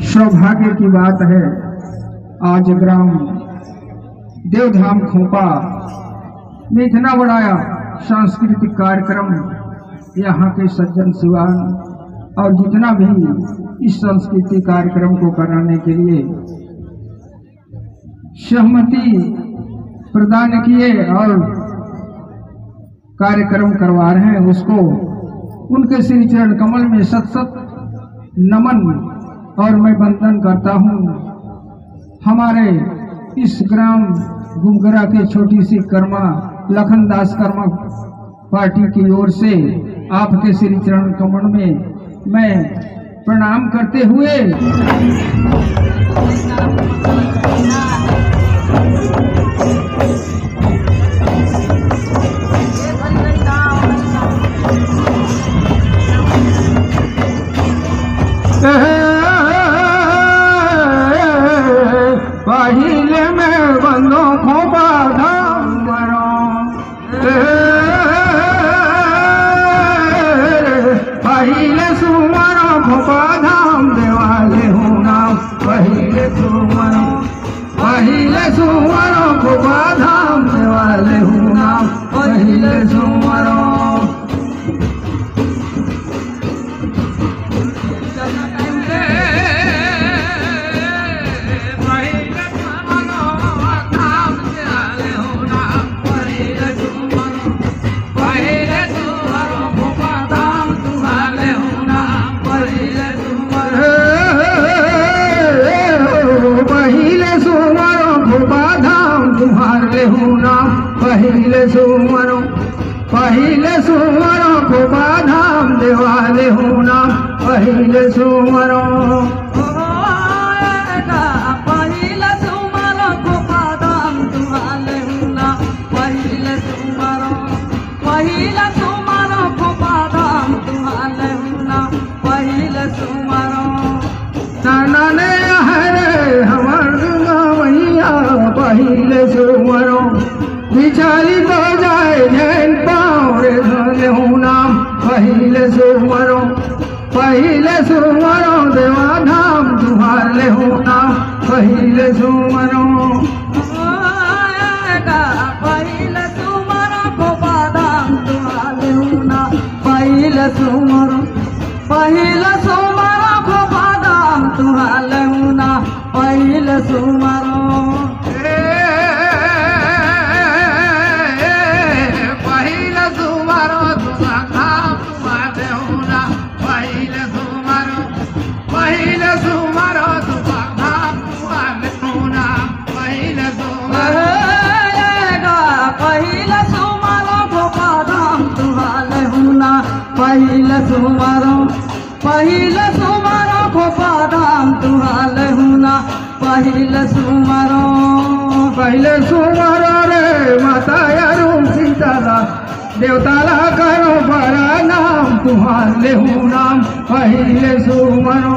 सौभाग्य की बात है, आज ग्राम देवधाम खोपा में इतना बड़ा सांस्कृतिक कार्यक्रम यहाँ के सज्जन सिवान और जितना भी इस सांस्कृतिक कार्यक्रम को कराने के लिए सहमति प्रदान किए और कार्यक्रम करवा रहे हैं, उसको उनके श्री चरण कमल में सत सत नमन और मैं वंदन करता हूँ। हमारे इस ग्राम गुमगरा के छोटी सी कर्मा लखनदास कर्मा पार्टी की ओर से आपके श्री चरण कमल में मैं प्रणाम करते हुए पहिले में बंदो खोपा धाम पहिले सुमरो खोपा धाम देवाले हूँ नाम पहिले सुमरो खोपा धाम देवाले हूँ नाम पहिले सुमरो पहिले सुमरो खोपा धाम देवाले हूँ नाम पहिले सुमरो पहिले सुमरो खोपा धाम तुम्हारे हूँ नाम पहिले सुमरो खोपा धाम तुम्हारे हूँ नाम पहिले सुमरो नाना ने हरे हमर मैया पहिले सुमरो बिचारी तो जाए जैन पावरे धने हूँ नाम पहिले सुमरो देवा धाम तुम्हारे हूँ नाम पहिले सुमरो पहिले सुमरो खोपा धाम तुम्हारे हूँ नाम पहिले सुमरो खोपा धाम तुम्हारे हूँ नाम पहिले सुमरो पहिले सुमरो खोपा धाम तुम्हारे हूँ ना पहिले सुमरो रे माता यारू सीताला देवताला करो बड़ा नाम तुम्हारे हूँ नाम पहिले सुमरो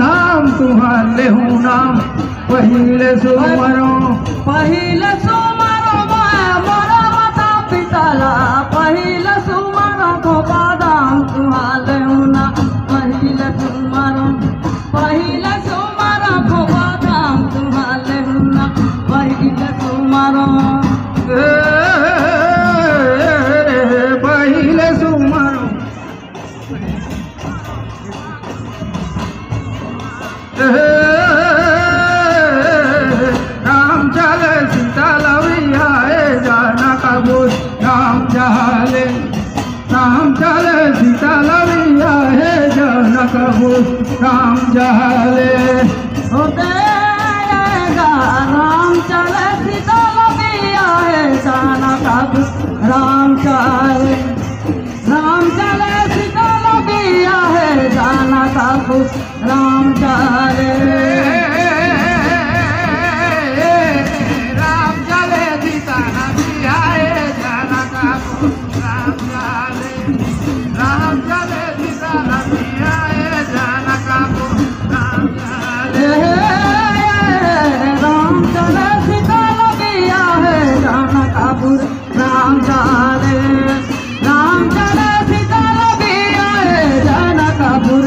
धाम तुम्हारे हूँ नाम पहिले सुमरो मोरा माता पिताला पहिले सुमरो खोपा धाम तुम्हारे हूँ ना पहिले सुमरो खोपा धाम तुम्हारे हूँ ना पहिले सुमरो राम चले सीता लविया जाना कबूल राम चले सीता लविया है जाना कबूल राम चले राम चले सीता लविया है जाना कबूल राम चले सीता लविया है जाना कबूल राम चले राम चले सीता लगिया है जनकपुर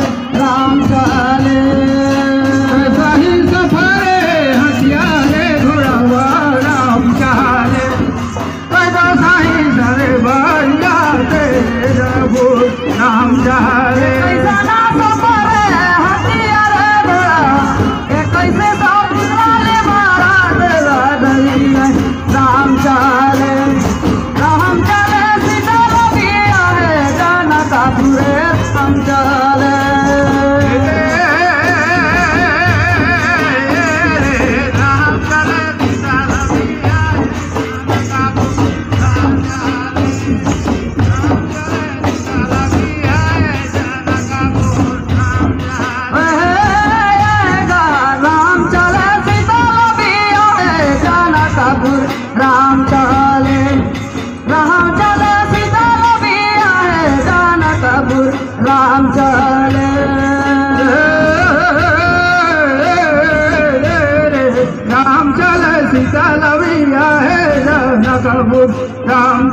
जनकपुर राम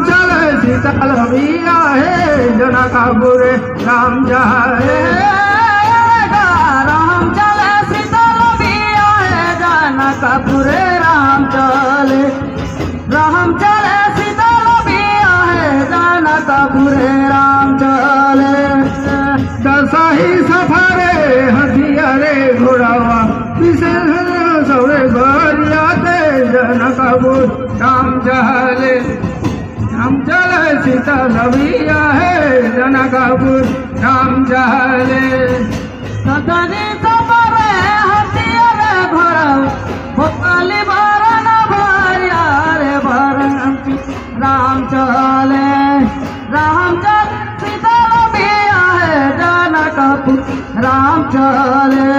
चले सीता लविया है जनकपुर राम चले राम चले सीता लविया है जनकपुर राम चले सीता लविया है जनकपुर राम चले दसाही सफारे हथियारे घोड़ावा विशेष सौरे गरियाते जनकपुर राम चले सीता लविया है जनकपुर राम चले सदनी सफरे हथियारे घोड़ावा भोपाली भरन भरिया रे भरन राम चले सीता लविया है जनकपुर राम चले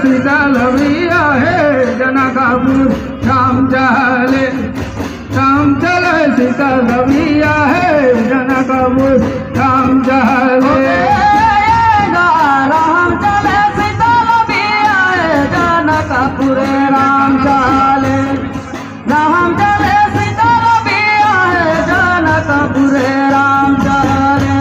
सीता लविया है जनकपुर राम चले सीता लविया है जनकपुर राम चले राम चले सीता लविया है जनकपुर राम चले सीता लविया है जनकपुर राम चले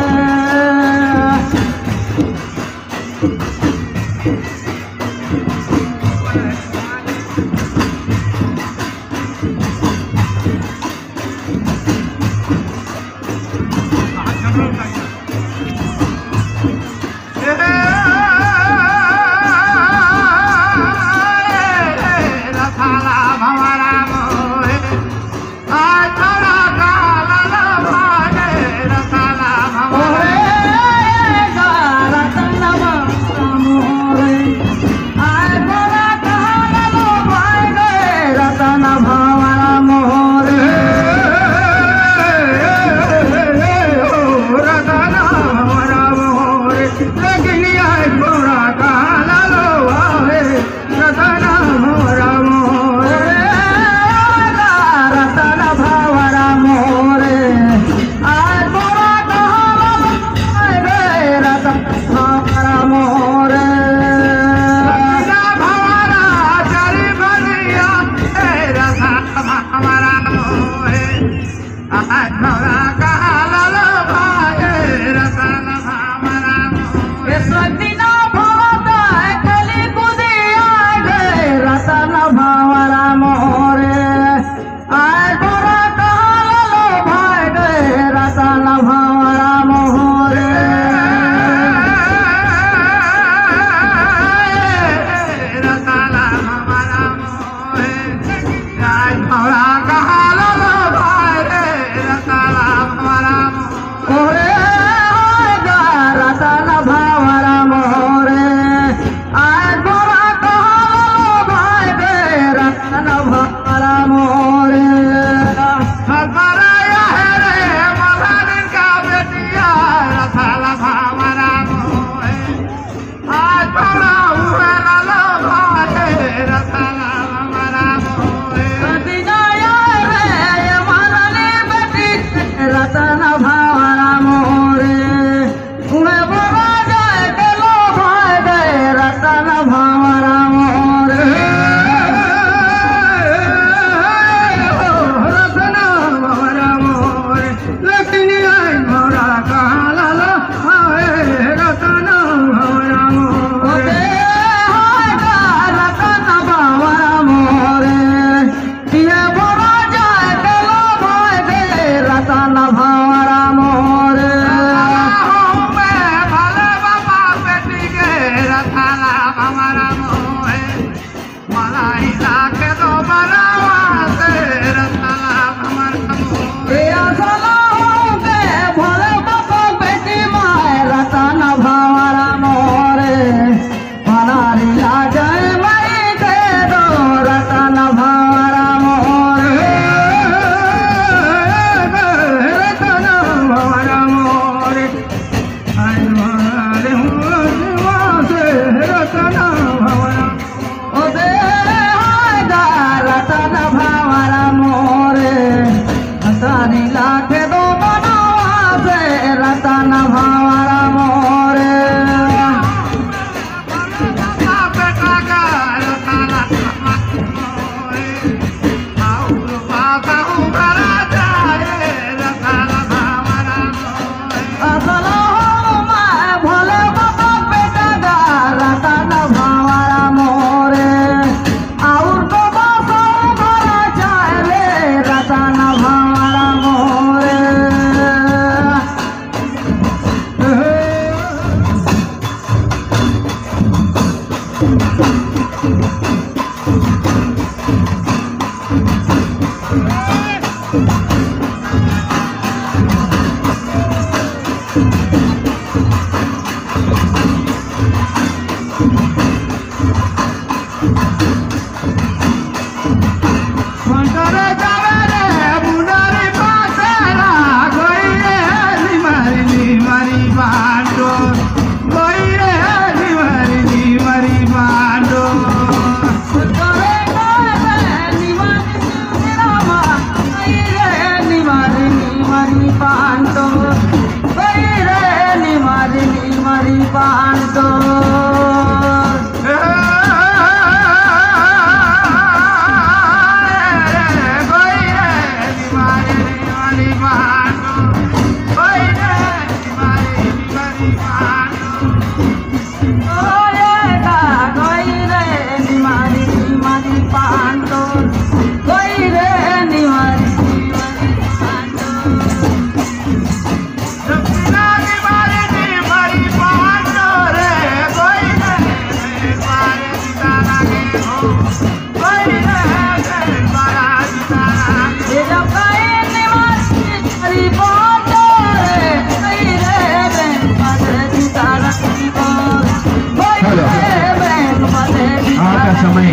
समय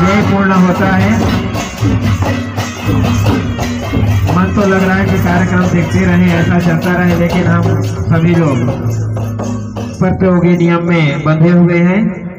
यही पूर्ण होता है। मन तो लग रहा है कि कार्यक्रम देखते रहे, ऐसा चलता रहे, लेकिन हम सभी लोग प्रतियोगी नियम में बंधे हुए हैं।